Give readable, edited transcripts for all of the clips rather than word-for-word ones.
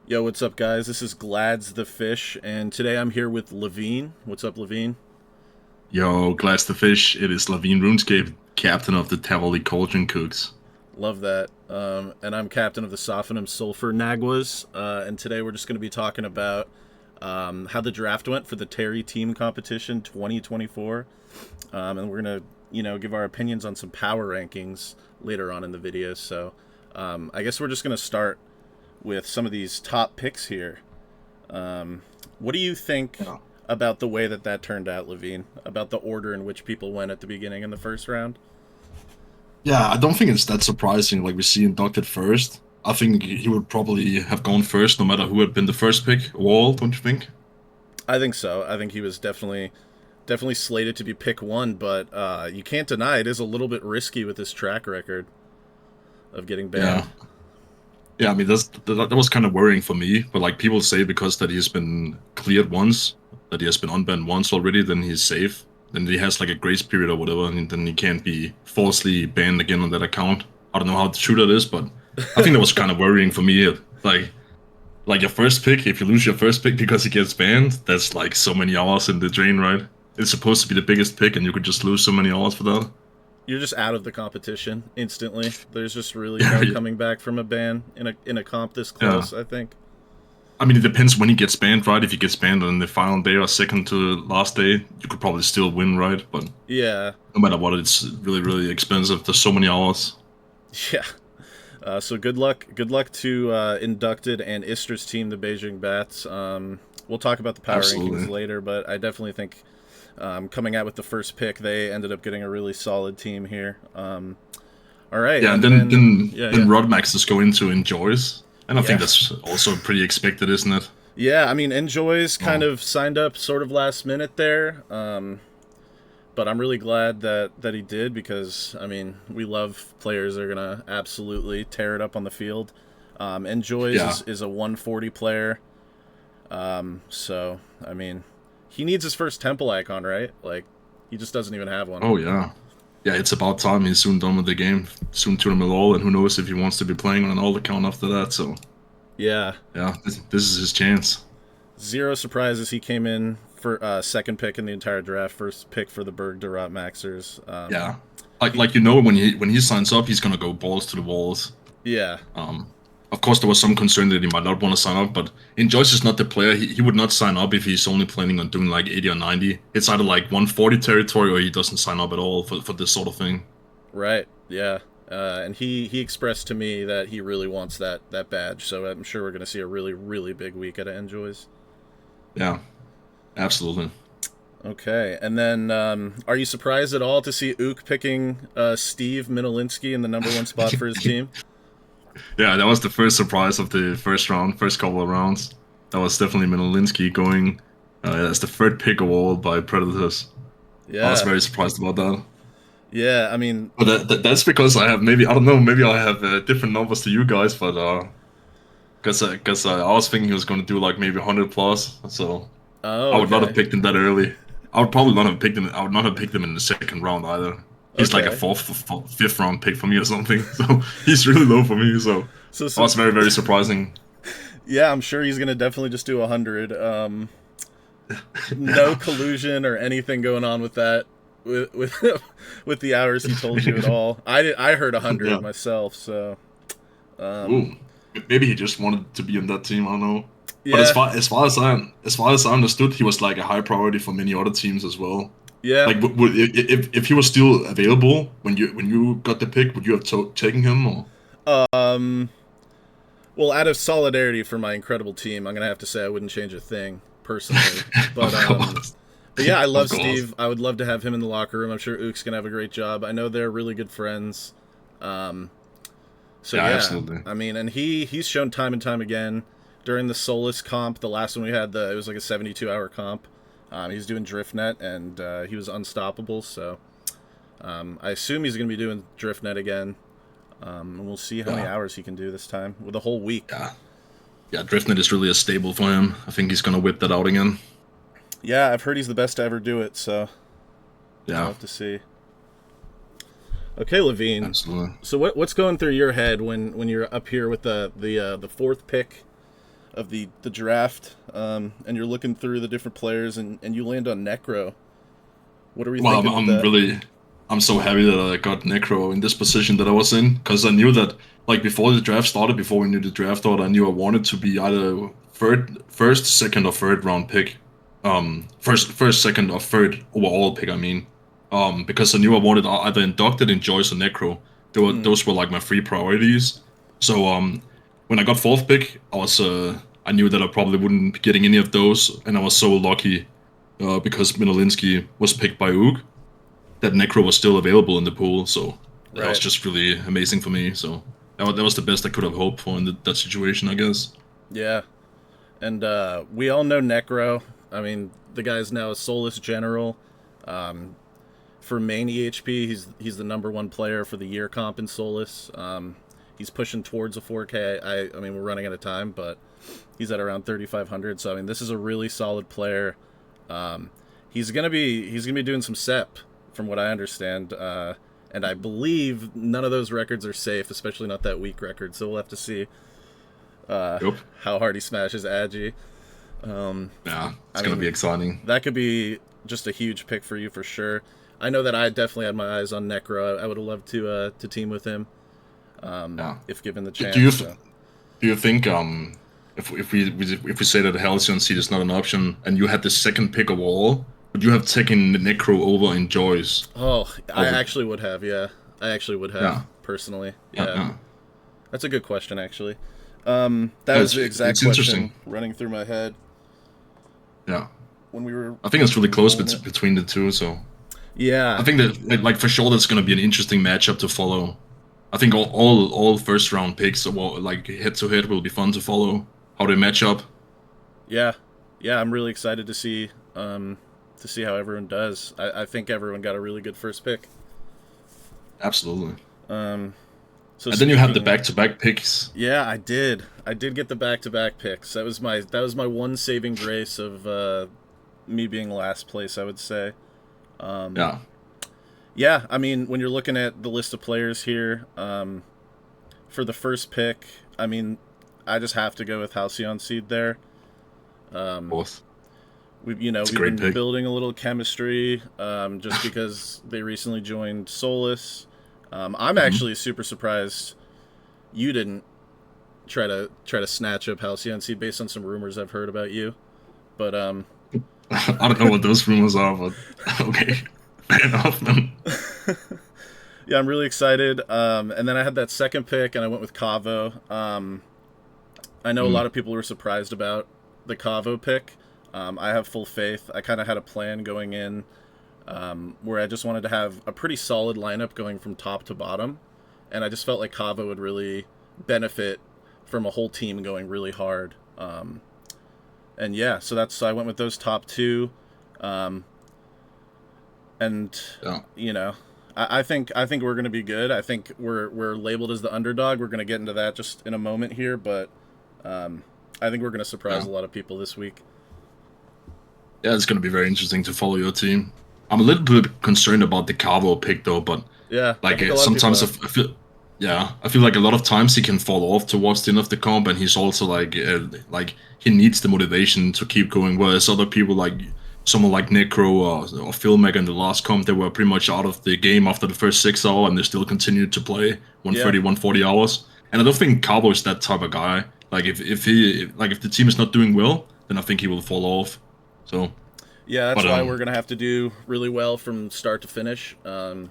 Yo, what's up, guys? This is Glads the Fish, and today I'm here with Lavine. What's up, Lavine? Yo, Glass the Fish, it is Lavine RuneScape, captain of the Tavali Cauldron Cooks. Love that. And I'm captain of the Sophanum Sulfur Naguas, and today we're just going to be talking about how the draft went for the Terry Team Competition 2024, and we're going to, give our opinions on some power rankings later on in the video. So I guess we're just going to start with some of these top picks here. What do you think Yeah. about the way that turned out, Levine? About the order in which people went at the beginning in the first round? Yeah, I don't think it's that surprising. Like we see inducted first. I think he would probably have gone first, no matter who had been the first pick. Wall, don't you think? I think so. I think he was definitely slated to be pick one, but you can't deny it is a little bit risky with his track record of getting Yeah. banned. Yeah, I mean that was kind of worrying for me. But like people say, because that he's been cleared once, that he has been unbanned once already, then he's safe. Then he has like a grace period or whatever, and then he can't be falsely banned again on that account. I don't know how true that is, but I think that was kind of worrying for me. Like your first pick, if you lose your first pick because he gets banned, that's like so many hours in the drain, right? It's supposed to be the biggest pick, and you could just lose so many hours for that. You're just out of the competition instantly. There's just really no coming back from a ban in a comp this Yeah. close, I think. I mean, it depends when he gets banned, right? If he gets banned on the final day or second to last day, you could probably still win, right? But Yeah. no matter what, it's really, really expensive. There's so many hours. Yeah. So good luck. Good luck to inducted and Istra's team, the Beijing Bats. We'll talk about the power rankings Absolutely. later, but I definitely think coming out with the first pick, they ended up getting a really solid team here. All right, Yeah, and and then then then yeah, then yeah, Rodmaxes go into enjoys, and I think yeah, that's also pretty expected, isn't it? yeah. I mean, Enjoy's kind Oh, of signed up sort of last minute there, but I'm really glad that he did because I mean we love players that are gonna absolutely tear it up on the field. Enjoys yeah. is a 140 player. So I mean, he needs his first temple icon, right? Like, he just doesn't even have one. Oh, yeah. Yeah, it's about time. He's soon done with the game. Soon to them all, and who knows if he wants to be playing on an old account after that. So, Yeah, yeah, this is his chance. zero surprises. He came in for second pick in the entire draft, first pick for the Berg Durant Maxers. Yeah, when he signs up, he's gonna go balls to the walls. Yeah, Um, of course, there was some concern that he might not want to sign up, but in Joyce is not the player. He would not sign up if he's only planning on doing like 80 or 90. It's either like 140 territory or he doesn't sign up at all for this sort of thing. right. Yeah, and he expressed to me that he really wants that badge. So I'm sure we're gonna see a really big week at Enjoys. Yeah, absolutely. Okay, and then are you surprised at all to see Ook picking Steve Minolinski in the number one spot for his team? Yeah, that was the first surprise of the first round, first couple of rounds. That was definitely Minolinski going as the third pick overall by Predators. I was Yeah, very surprised about that. yeah. I mean, But that's because I have maybe I don't know, maybe I have different numbers to you guys, but because I was thinking he was going to do like maybe 100 plus, so oh, I would not have okay, picked him that early. I would probably not have picked him. I would not have picked him in the second round either. He's like a okay. fifth round pick for me or something. So he's really low for me. So that So was very, very surprising. yeah, I'm sure he's gonna definitely just do 100. No collusion or anything going on with that. With with the hours he told you at all. I heard 100 Yeah. myself. So Ooh. Maybe he just wanted to be on that team. I don't know. But yeah, as far as I understood, he was like a high priority for many other teams as well. yeah. Like, if he was still available when you got the pick, would you have taken him or? Um. Well, out of solidarity for my incredible team, I'm gonna have to say I wouldn't change a thing personally. But Of course, yeah, I of love course. Steve. I would love to have him in the locker room. I'm sure Ook's gonna have a great job. I know they're really good friends. Um, so Yeah, yeah, absolutely. I mean, and he's shown time and time again during the Solus comp. The last one we had, it was like a 72-hour comp. He was doing DriftNet and he was unstoppable. So I assume he's gonna be doing DriftNet again. And we'll see how many Yeah, hours he can do this time with a whole week. yeah, yeah. Driftnet is really a stable for him. I think he's gonna whip that out again. Yeah, I've heard he's the best to ever do it. So we'll Yeah, have to see. Okay, Levine. absolutely. So what's going through your head when you're up here with the fourth pick of the draft, and you're looking through the different players, and you land on Necro. What are we Well, thinking with that? I'm so happy that I got Necro in this position that I was in, because I knew that like before the draft started, before we knew the draft order, I knew I wanted to be either first, second, or third round pick. First, second, or third overall pick. I mean, because I knew I wanted either inducted in Joyce or Necro. Mm, Those were like my three priorities. So when I got fourth pick, I knew that I probably wouldn't be getting any of those, and I was so lucky because Minolinsky was picked by Ook, that Necro was still available in the pool, so that was right. just really amazing for me. So that was the best I could have hoped for in that situation, I guess. Yeah. And we all know Necro. I mean, the guy's now a soulless general. Um, for main EHP, he's the number one player for the year comp in Solus. He's pushing towards a 4K. I mean, we're running out of time, but he's at around 3,500. So I mean, this is a really solid player. He's gonna be doing some SEP, from what I understand. And I believe none of those records are safe, especially not that weak record. So we'll have to see Yep. how hard he smashes Agi. Yeah, I it's gonna mean, be exciting. that could be just a huge pick for you for sure. I know that I definitely had my eyes on Necro. I would have loved to team with him, Yeah. if given the Do you chance. So. do you think if we say that Halcyon Seed is not an option and you had the second pick of all, would you have taken the Necro over in Joyce? Oh, I Over, actually would have. Yeah, I actually would have yeah, personally. yeah, Yeah, yeah. that's a good question actually. That Yeah, was the exact it's question interesting. running through my head Yeah, when we were I think it's when really we were close rolling it. between the two. So I Yeah, think that like for sure that's going to be an interesting matchup to follow. I think all first round picks, well, like head to head, will be fun to follow how they match up. yeah, yeah. I'm really excited to see how everyone does. I think everyone got a really good first pick. Absolutely. Um, so And then you have the speaking, back-to-back picks. yeah, I did. I did get the back-to-back picks. That was my one saving grace of me being last place, I would say. Um, Yeah. yeah, I mean, when you're looking at the list of players here, for the first pick, I mean, I just have to go with Halcyon Seed there. Um, Both. It's a we've great been pick. building a little chemistry, just because they recently joined Solus. I'm Mhm. actually super surprised you didn't try to snatch up Halcyon Seed based on some rumors I've heard about you. But I don't know what those rumors are, but okay. Fair enough, man. yeah, I'm really excited. And then I had that second pick, and I went with Cavo. I know a Mm. lot of people were surprised about the Cavo pick. I have full faith. I kind of had a plan going in, where I just wanted to have a pretty solid lineup going from top to bottom, and I just felt like Cavo would really benefit from a whole team going really hard. And yeah, so I went with those top two. Um, and Yeah. you know, I think we're gonna be good. I think we're labeled as the underdog. We're gonna get into that just in a moment here, but um, I think we're gonna surprise Yeah. a lot of people this week. Yeah, it's gonna be very interesting to follow your team. I'm a little bit concerned about the Cavo pick though, but Yeah, I like think a lot of people sometimes are. I feel, yeah, I feel like a lot of times he can fall off towards the end of the comp, and he's also like he needs the motivation to keep going. Whereas other people like someone like Necro or Philmac in the last comp, they were pretty much out of the game after the first 6 hour, and they still continued to play Yeah, 130, 140 hours. And I don't think Cabo is that type of guy. Like if the team is not doing well, then I think he will fall off. So, yeah, that's but why we're gonna have to do really well from start to finish. And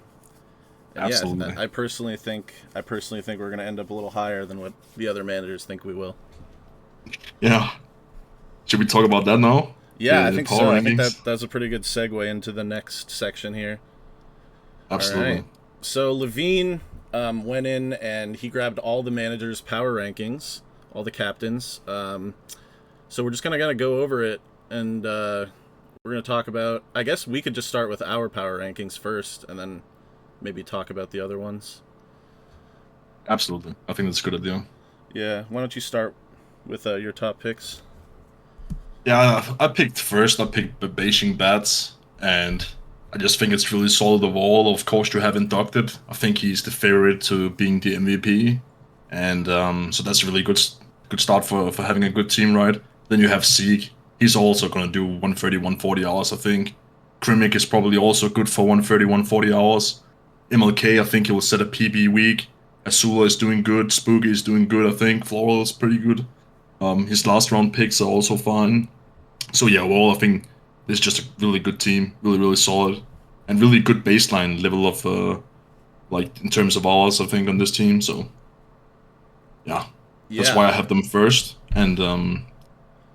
yeah, absolutely. I personally think we're gonna end up a little higher than what the other managers think we will. Yeah. Should we talk about that now? Yeah, I The think power so. I think rankings? that's a pretty good segue into the next section here. All right. Absolutely. So Lavine went in and he grabbed all the managers' power rankings, all the captains. So we're just gonna go over it, and we're gonna talk about. I guess we could just start with our power rankings first, and then maybe talk about the other ones. Absolutely. I think that's a good idea. Yeah. Why don't you start with your top picks? Yeah, I picked first. I picked the Beijing Bats, and I just think it's really solid overall. Of course, you have inducted. I think he's the favorite to being the MVP, and so that's really good. good start for having a good team, right? Then you have Zeke. He's also gonna do 130, 140 hours, I think. Krimic is probably also good for 130, 140 hours. MLK, I think he will set a PB week. Azula is doing good. Spooky is doing good, I think. Floral is pretty good. His last round picks are also fine. So yeah, overall, I think this is just a really good team, really, really solid, and really good baseline level of like in terms of hours, I think, on this team. So yeah, that's Yeah. why I have them first. And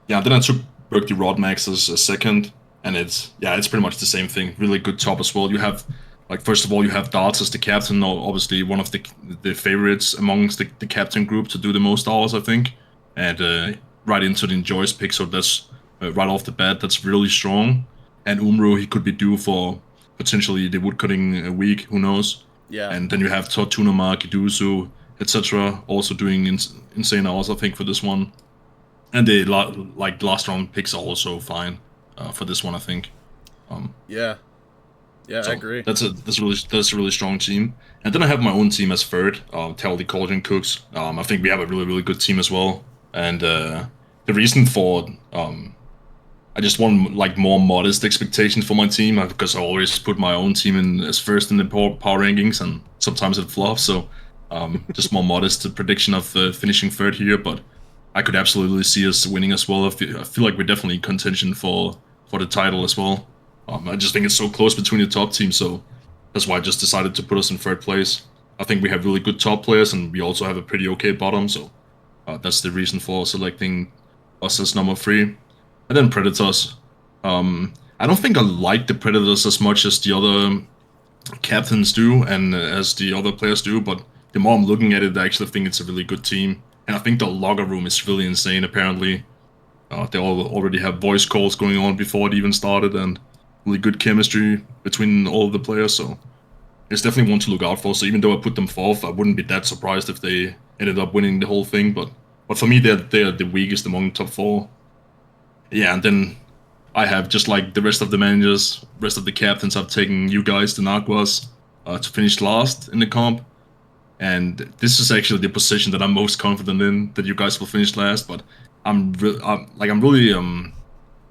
yeah, then I took Berkeley Rod Max as a second, and it's pretty much the same thing. Really good top as well. You have like first of all you have Darts as the captain, obviously one of the favorites amongst the captain group to do the most hours, I think, and right into the Enjoy's pick. So that's right off the bat, that's really strong. And Umro, he could be due for potentially the woodcutting week, who knows? Yeah. And then you have Tortuna Mark, Iduzu, etc. also doing insane hours, I think, for this one. And the like last round picks are also fine for this one, I think. Um, Yeah. Yeah, I so agree. that's a really strong team. And then I have my own team as third, Tell the Cauldron Cooks. I think we have a really really good team as well. And the reason for I just want like more modest expectations for my team because I always put my own team in as first in the power rankings, and sometimes it flops. So just more modest prediction of finishing third here, but I could absolutely see us winning as well. I feel like we're definitely in contention for the title as well. I just think it's so close between the top teams, so that's why I just decided to put us in third place. I think we have really good top players, and we also have a pretty okay bottom, so that's the reason for selecting us as number three. And then Predators. I don't think I like the Predators as much as the other captains do and as the other players do, but the more I'm looking at it, I actually think it's a really good team. And I think the locker room is really insane, apparently. They all already have voice calls going on before it even started, and really good chemistry between all of the players, so it's definitely one to look out for. So even though I put them fourth, I wouldn't be that surprised if they ended up winning the whole thing, but for me, they're the weakest among the top four. Yeah, and then I have just like the rest of the managers, rest of the captains, I've taken you guys, the Naguas, to finish last in the comp. And this is actually the position that I'm most confident in that you guys will finish last. But I'm really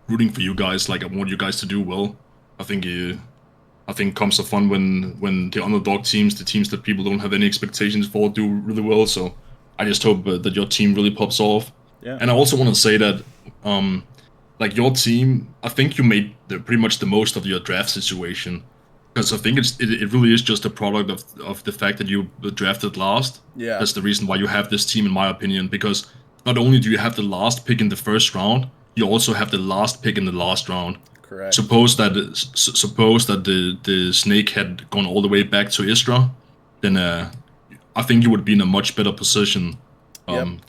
rooting for you guys. Like I want you guys to do well. I think I think comes the fun when the underdog teams, the teams that people don't have any expectations for, do really well. So I just hope that your team really pops off. Yeah. And I also want to say that like your team, I think you made pretty much the most of your draft situation, because I think it really is just a product of the fact that you were drafted last. Yeah. That's the reason why you have this team, in my opinion. Because not only do you have the last pick in the first round, you also have the last pick in the last round. Correct. Suppose that the snake had gone all the way back to Istra, then I think you would be in a much better position. Yep.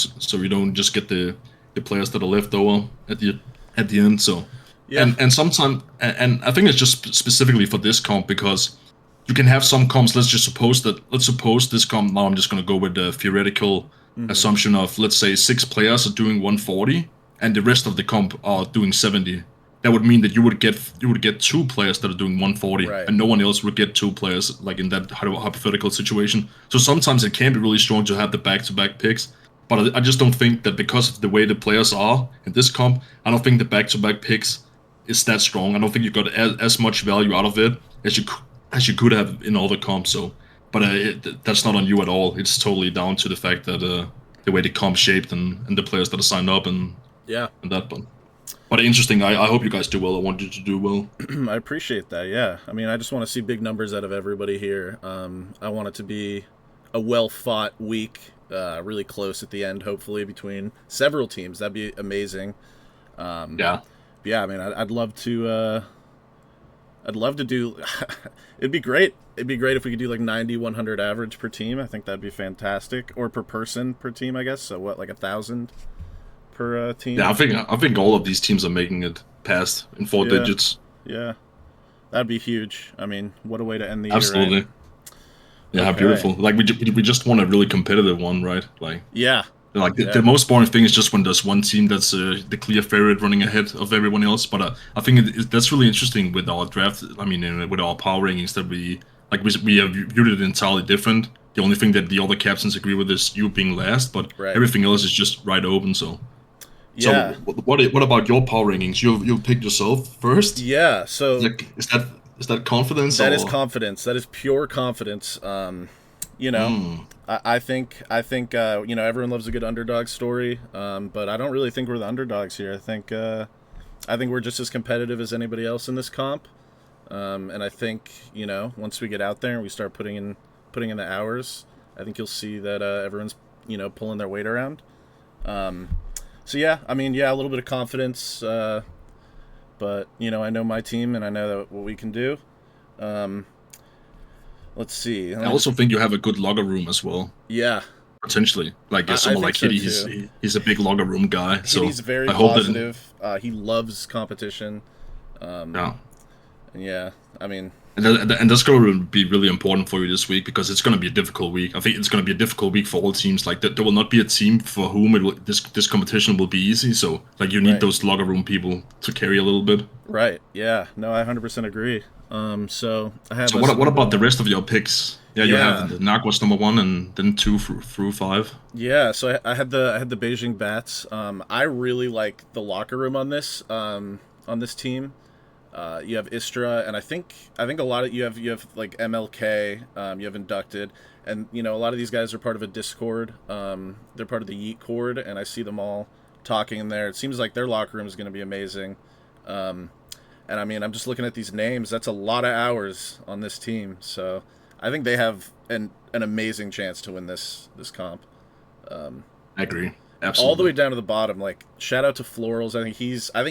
So you don't just get the players that are left over at the end. So Yeah. and sometimes and I think it's just specifically for this comp, because you can have some comps. Let's suppose this comp. Now I'm just gonna go with the theoretical assumption of, let's say, 6 players are doing 140 and the rest of the comp are doing 70. That would mean that you would get 2 players that are doing 140, Right. and no one else would get 2 players, like in that hypothetical situation. So sometimes it can be really strong to have the back-to-back picks, but I just don't think that, because of the way the players are in this comp, I don't think the back-to-back picks is that strong. I don't think you got as much value out of it as you could have in other comps. So, but that's not on you at all. It's totally down to the fact that the way the comp shaped and the players that are signed up and Yeah. that. But interesting. I hope you guys do well. I want you to do well. I appreciate that. Yeah. I mean, I just want to see big numbers out of everybody here. I want it to be a well-fought week, really close at the end, hopefully, between several teams. That'd be amazing. Yeah. Yeah. I mean, I'd love to. I'd love to do. It'd be great. It'd be great if we could do like 90, 100 average per team. I think that'd be fantastic. Or per person per team, I guess. So what, like 1,000 per team? Yeah, I think all of these teams are making it past in 4 digits. Yeah. That'd be huge. I mean, what a way to end the year. Absolutely. Right? Yeah, Okay. beautiful. Like we just want a really competitive one, right? Like Yeah. the most boring thing is just when there's one team that's the clear favorite running ahead of everyone else. But I think that's really interesting with our draft. I mean, with our power rankings, that we have viewed it entirely different. The only thing that the other captains agree with is you being last, but Right. everything else is just right open. So, Yeah. what about your power rankings? You've picked yourself first. Yeah. So Like, is that confidence that is or? confidence. That is pure confidence. You know, Mm, I think you know, everyone loves a good underdog story. But I don't really think we're the underdogs here. I think we're just as competitive as anybody else in this comp. And I think, you know, once we get out there and we start putting in the hours, I think you'll see that everyone's, you know, pulling their weight around. Um, so yeah, I mean, yeah, a little bit of confidence, but you know, I know my team and I know that what we can do. Um, let's see. Let I me just, also think you have a good locker room as well, yeah, potentially. Like I someone think like so Hitty, too. he's a big locker room guy. So Hitty's very I hope that positive. He loves competition. Um, yeah. and yeah, I mean, And that's going to be really important for you this week because it's going to be a difficult week. I think it's going to be a difficult week for all teams. Like there will not be a team for whom this competition will be easy. So like you need right. those locker room people to carry a little bit. Right. Yeah. No, I 100% agree. So I have So us what number about the one. rest of your picks? Yeah, you have Yeah. the Naguas number one and then two through five. Yeah. So I had the Beijing Bats. I really like the locker room on this team. You have Istra, and I think a lot of you have like MLK. You have inducted, and you know a lot of these guys are part of a Discord. They're part of the Yeet Cord, and I see them all talking in there. It seems like their locker room is going to be amazing. Um, and I mean, I'm just looking at these names. That's a lot of hours on this team. So I think they have an amazing chance to win this comp. Um, I agree, all the way absolutely. down to the bottom. Like shout out to Florals. I think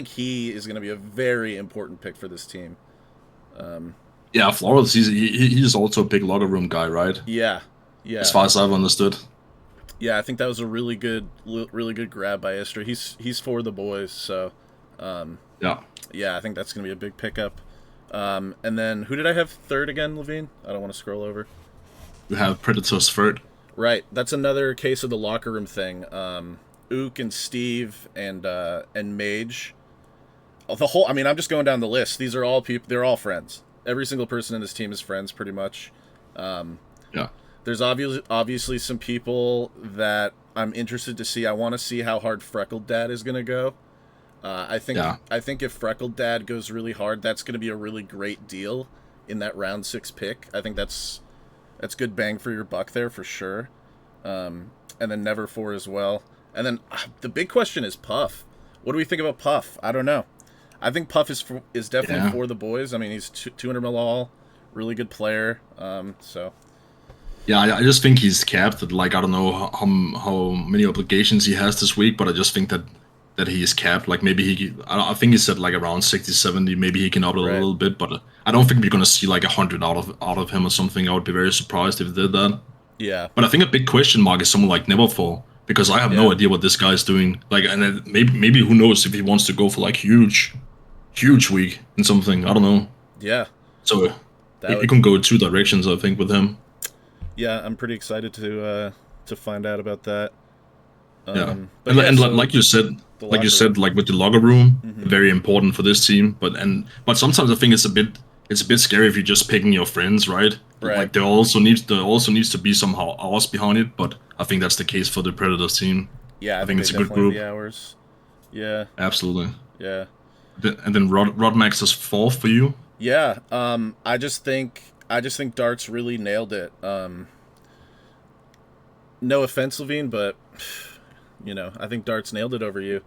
he is going to be a very important pick for this team. Um, Yeah, Florals, he's also a big locker room guy, right? yeah, As yeah, far as I've understood. yeah. I think that was a really good grab by Istra. He's for the boys. So um, Yeah, yeah, I think that's going to be a big pickup. And then who did I have third again, Lavine? I don't want to scroll over. you have Predators third. Right, that's another case of the locker room thing. Ook and Steve and Mage. The whole. I mean, I'm just going down the list. These are all people. They're all friends. Every single person in this team is friends, pretty much. Um, Yeah, there's obviously some people that I'm interested to see. I want to see how hard Freckled Dad is going to go. yeah. I think if Freckled Dad goes really hard, that's going to be a really great deal in that round 6 pick. I think that's good bang for your buck there for sure. And then Never For as well. And then the big question is Puff. What do we think about Puff? I don't know. I think Puff is definitely Yeah. for the boys. I mean, he's 200 mil all, really good player. So Yeah, I just think he's capped at like I don't know how many obligations he has this week, but I just think that he is capped. Like maybe I think he said like around 60, 70. Maybe he can up it a right, little bit, but I don't think we're gonna see like 100 out of him or something. I would be very surprised if he did that. yeah, But I think a big question mark is someone like Neverfall because I have no yeah, idea what this guy is doing. Like, and then maybe who knows if he wants to go for like huge week and something. I don't know. yeah. So That it would, can go two directions. I think with him. yeah. I'm pretty excited to find out about that. Yeah, But yeah, so the like you locker room. said, like with the locker room, Hmm. very important for this team. But sometimes I think it's a bit scary if you're just picking your friends, right? Right. Like there also needs to be somehow ours behind it. But I think that's the case for the Predators team. Yeah, I I think think they it's a good definitely have group, the hours. Yeah, absolutely. yeah, And then Rod Max is fourth for you. yeah. I just think Darts really nailed it. No offense, Levine, but you know, I think Darts nailed it over you.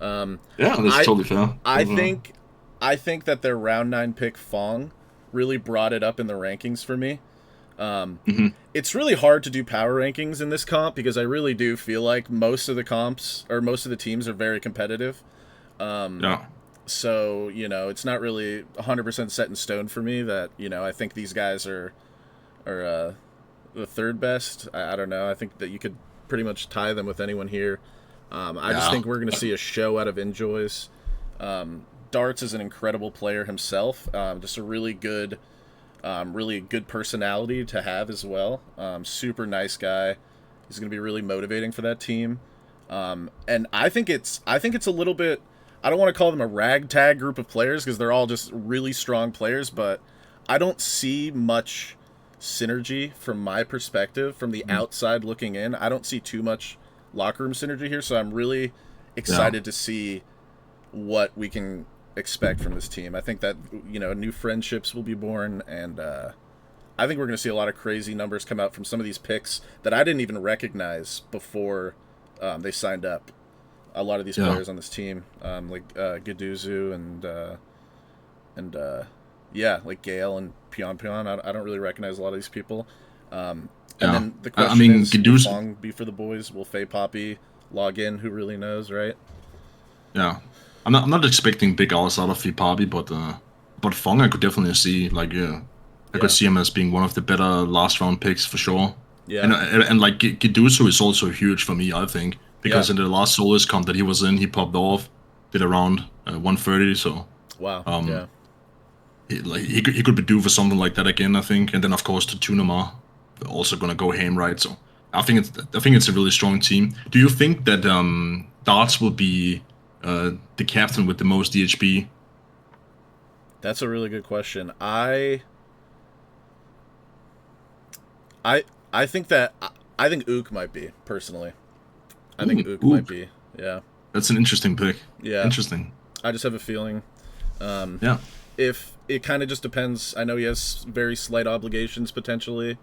Um, Yeah, that's I totally fair. I Totally fair. think I think that their round 9 pick Fong really brought it up in the rankings for me. Um, Hmm. it's really hard to do power rankings in this comp because I really do feel like most of the comps or most of the teams are very competitive. Um, Yeah, so you know, it's not really 100% set in stone for me that you know I think these guys are the third best. I don't know. I think that you could pretty much tie them with anyone here. I just yeah, think we're going to see a show out of Enjoys. Um, Darts is an incredible player himself. Just a really good personality to have as well. Super nice guy. He's going to be really motivating for that team. And I think it's a little bit. I don't want to call them a ragtag group of players because they're all just really strong players, but I don't see much synergy from my perspective, from the outside looking in. I don't see too much locker room synergy here, so I'm really Yeah. excited to see what we can expect from this team. I think that new friendships will be born, and I think we're going to see a lot of crazy numbers come out from some of these picks that I didn't even recognize before they signed up. A lot of these Yeah. players on this team, like Gaduzu and yeah, like Gale and Pion Pion. I don't really recognize a lot of these people. And Yeah. then the I question mean, is, will Gidus. Fong be for the boys? Will Fei Poppy log in? Who really knows, right? Yeah. I'm not expecting big hours out of Fipabi, but Fong I could definitely see like I could Yeah, see him as being one of the better last round picks for sure. yeah, And like Gidusu is also huge for me, I think, yeah. because in the last Solus comp that he was in, he popped off, did around 130, so Wow, um yeah, he could be due for something like that again, I think. And then of course the Tunama also gonna go ham, right? So I think it's a really strong team. Do you think that Darts will be the captain with the most DHP? that's a really good question. I, I think that I think Ook might be personally. I think Ook Ooh, might be. Yeah, that's an interesting pick. yeah. Interesting. I just have a feeling. Um, Yeah. if it kind of just depends. I know he has very slight obligations potentially.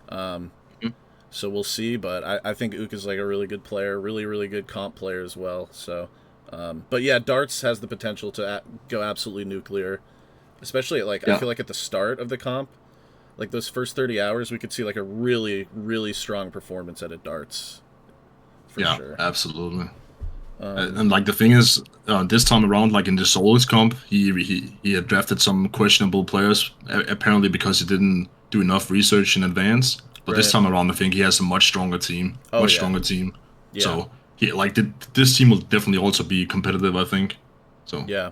Um, Mhm. so we'll see. But I think Ook is like a really good player, really, really good comp player as well. So, but yeah, Darts has the potential to go absolutely nuclear, especially at, like, I Yeah. feel like at the start of the comp, like those first 30 hours, we could see like a really, really strong performance at a Darts for Yeah. sure. Absolutely. Um, And like the thing is, this time around, like in the Solis comp, he had drafted some questionable players apparently because he didn't do enough research in advance. But this right. time around, I think he has a much stronger team, Oh much yeah, stronger team. yeah, So he like this team will definitely also be competitive, I think. So yeah,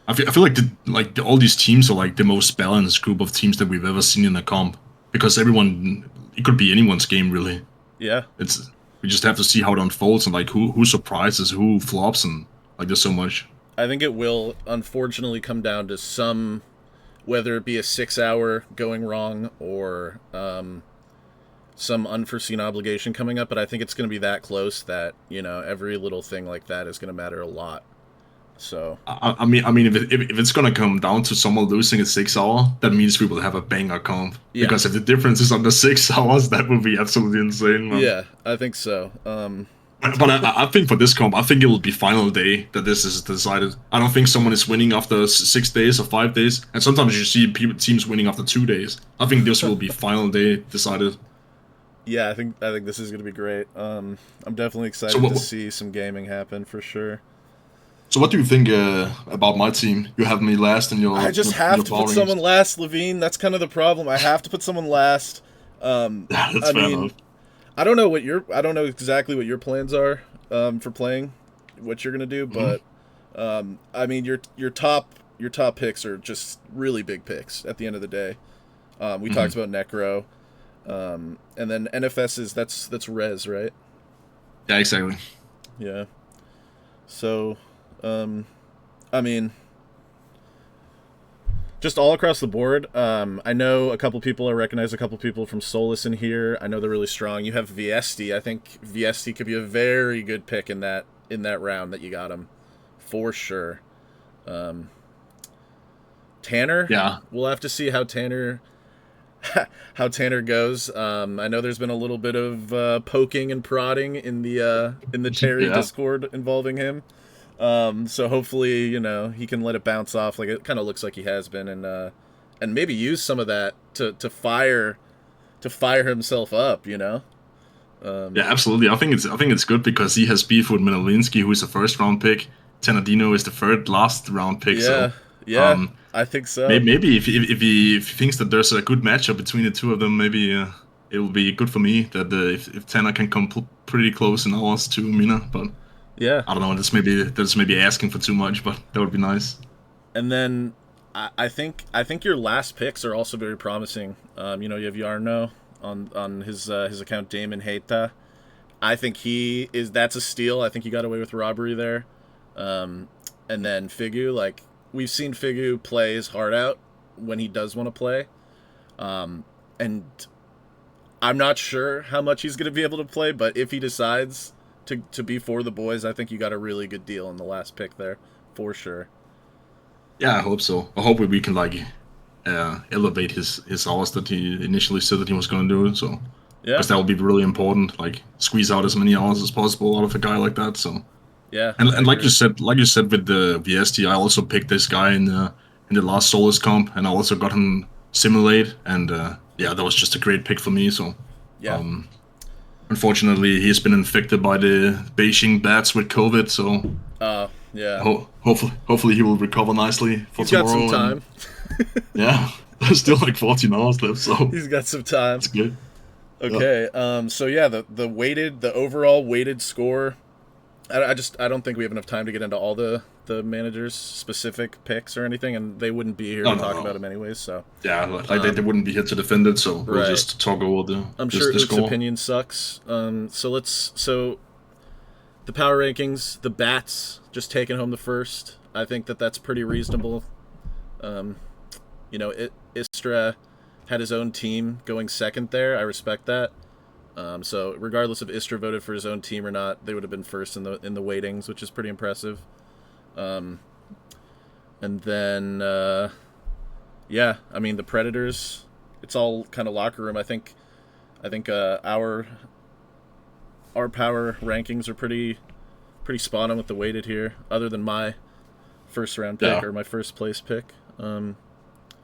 I feel like all these teams are like the most balanced group of teams that we've ever seen in a comp because everyone it could be anyone's game really. yeah. It's we just have to see how it unfolds and like who surprises, who flops, and like there's so much. I think it will unfortunately come down to some, whether it be a 6 hour going wrong or some unforeseen obligation coming up. But I think it's going to be that close that every little thing like that is going to matter a lot. So I mean, if it's gonna come down to someone losing a 6 hour, that means we will have a banger comp. yeah, Because if the difference is under 6 hours, that would be absolutely insane, man. yeah, I think so. But I think for this comp, I think it will be final day that this is decided. I don't think someone is winning after 6 days or 5 days, and sometimes you see teams winning after 2 days. I think this will be final day decided. Yeah, I think this is going to be great. I'm definitely So excited to what? see some gaming happen for sure. So what do you think about my team? You have me last in I your just your, have your to put power someone ranks. last, Lavine. That's kind of the problem. I have to put someone last. Yeah, that's I fair mean, enough. I don't know exactly what your plans are for playing, what you're gonna do, Mhm. but I mean your top picks are just really big picks at the end of the day. We talked Mhm. about Necro, and then NFS is that's Res, right? Yeah, exactly. Yeah. So, um, I mean, just all across the board. I know a couple people. I recognize a couple people from Solus in here. I know they're really strong. You have Viesti. I think Viesti could be a very good pick in that round that you got him, for sure. Um, Tanner, Yeah. we'll have to see how Tanner goes. I know there's been a little bit of poking and prodding in the Terry Yeah. Discord involving him. So hopefully, he can let it bounce off like it kind of looks like he has been, and maybe use some of that to fire himself up. Um, Yeah, absolutely. I think it's good because he has beef with Minolinski, who is a first round pick. Tenadino is the third last round pick. yeah, So, yeah, um, I think so. maybe if he thinks that there's a good matchup between the two of them, maybe it will be good for me that if Tanner can come pretty close in hours to Mina. But Yeah, I don't know. That's maybe asking for too much, but that would be nice. and then I think your last picks are also very promising. You have Yarno on his account, Damon Heita. I think that's a steal. I think he got away with robbery there. Um, and then Figu, like we've seen Figu play his heart out when he does want to play. and I'm not sure how much he's going to be able to play, but if he decides to be for the boys, I think you got a really good deal in the last pick there, for sure. Yeah, I hope so. I hope we can like elevate his hours that he initially said that he was going to do. So Yeah, because that will be really important. Like squeeze out as many hours as possible out of a guy like that. So yeah, I and agree. like you said with the VST, I also picked this guy in the last Solus comp, and I also got him simulate, and yeah, that was just a great pick for me. So Yeah, um, unfortunately, he's been infected by the Beijing bats with COVID. So yeah. hopefully he will recover nicely for He's got some tomorrow. And time. yeah, there's still like 14 hours left, so He's got some time. it's good. Yeah. Okay. So yeah, the overall weighted score. I don't think we have enough time to get into all the managers' specific picks or anything, and they wouldn't be here No, to no, talk about no. them anyways. So Yeah, like they wouldn't be here to defend it, so we'll right. just talk over I'm this sure the Ook's score. opinion sucks. So the power rankings, the bats just taking home the first. I think that's pretty reasonable. Um, Istra had his own team going second there. I respect that. So regardless if Istra voted for his own team or not, they would have been first in the weightings, which is pretty impressive. Um, and then yeah, I mean the Predators. It's all kind of locker room. I think our power rankings are pretty spot on with the weighted here. Other than my first round pick Yeah, or my first place pick.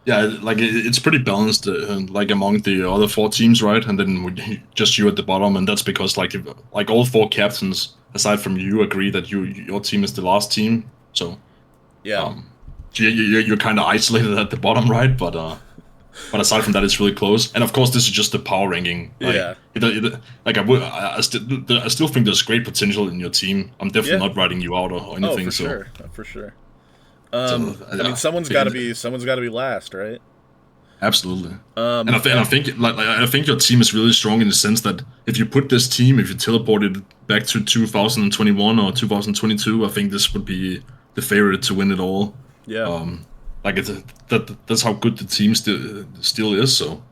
yeah, like it's pretty balanced, like among the other four teams, right? And then just you at the bottom, and that's because like all four captains, aside from you, agree that your team is the last team. So Yeah, um, you're kind of isolated at the bottom, right? But aside from that, it's really close. And of course, this is just the power ranking. yeah, Like I still think there's great potential in your team. I'm definitely yeah. not writing you out or Oh, anything. for So sure, for sure. I mean, yeah, someone's got to be last, right? absolutely. And Yeah, I think I think your team is really strong in the sense that if you put this team, if you teleported back to 2021 or 2022, I think this would be the favorite to win it all. yeah. Um, like that's how good the team still is. So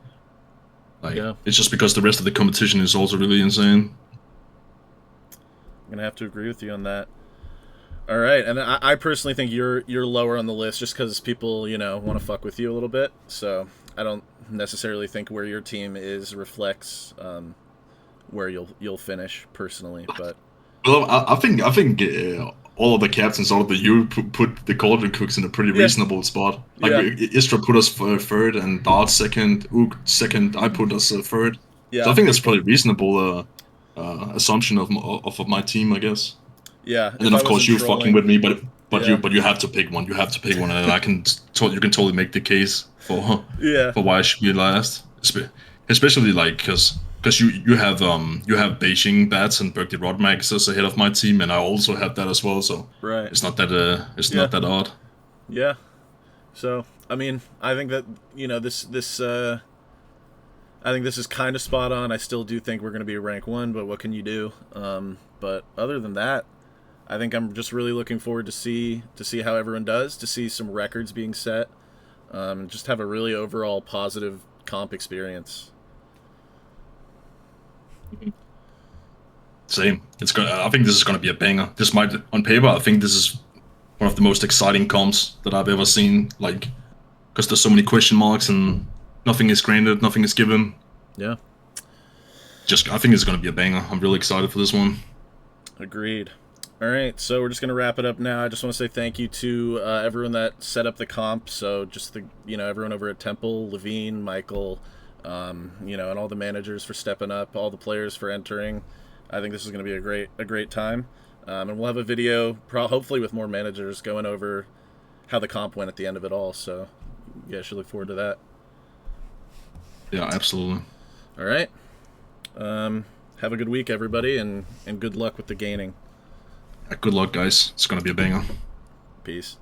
like Yeah, it's just because the rest of the competition is also really insane. I'm gonna have to agree with you on that. All right, and I personally think you're lower on the list just because people want to fuck with you a little bit. So I don't necessarily think where your team is reflects where you'll finish personally. But Well, I think all of the captains, all of the you put the Cauldron Cooks in a pretty yeah, reasonable spot. Like yeah, Istra put us for third, and Dart second, Ook second. I put us third. So I yeah, think that's probably reasonable assumption of my team, I guess. yeah. And then If I of course wasn't you fucking trolling, with me, yeah, but you have to pick one. You have to pick one, and you can totally make the case yeah, for why I should be last. Especially like because you have Beijing bats and Berkeley Rodmaxers ahead of my team, and I also have that as well. So right, it's yeah, not that odd. yeah. So I mean, I think that I think this is kind of spot on. I still do think we're going to be rank one, but what can you do? But other than that, I think I'm just really looking forward to see how everyone does, to see some records being set, and just have a really overall positive comp experience. Same. It's gonna. I think this is gonna be a banger. This might on paper. I think this is one of the most exciting comps that I've ever seen. Like because there's so many question marks and nothing is granted, nothing is given. Yeah, Just I think it's gonna be a banger. I'm really excited for this one. agreed. All right, so we're just gonna wrap it up now. I just want to say thank you to everyone that set up the comp. So just everyone over at Temple, Lavine, Michael, and all the managers for stepping up, all the players for entering. I think this is gonna be a great time, and we'll have a video, hopefully with more managers going over how the comp went at the end of it all. So yeah, should look forward to that. Yeah, absolutely. All right, have a good week, everybody, and good luck with the gaining. Good luck, guys. It's gonna be a banger. Peace.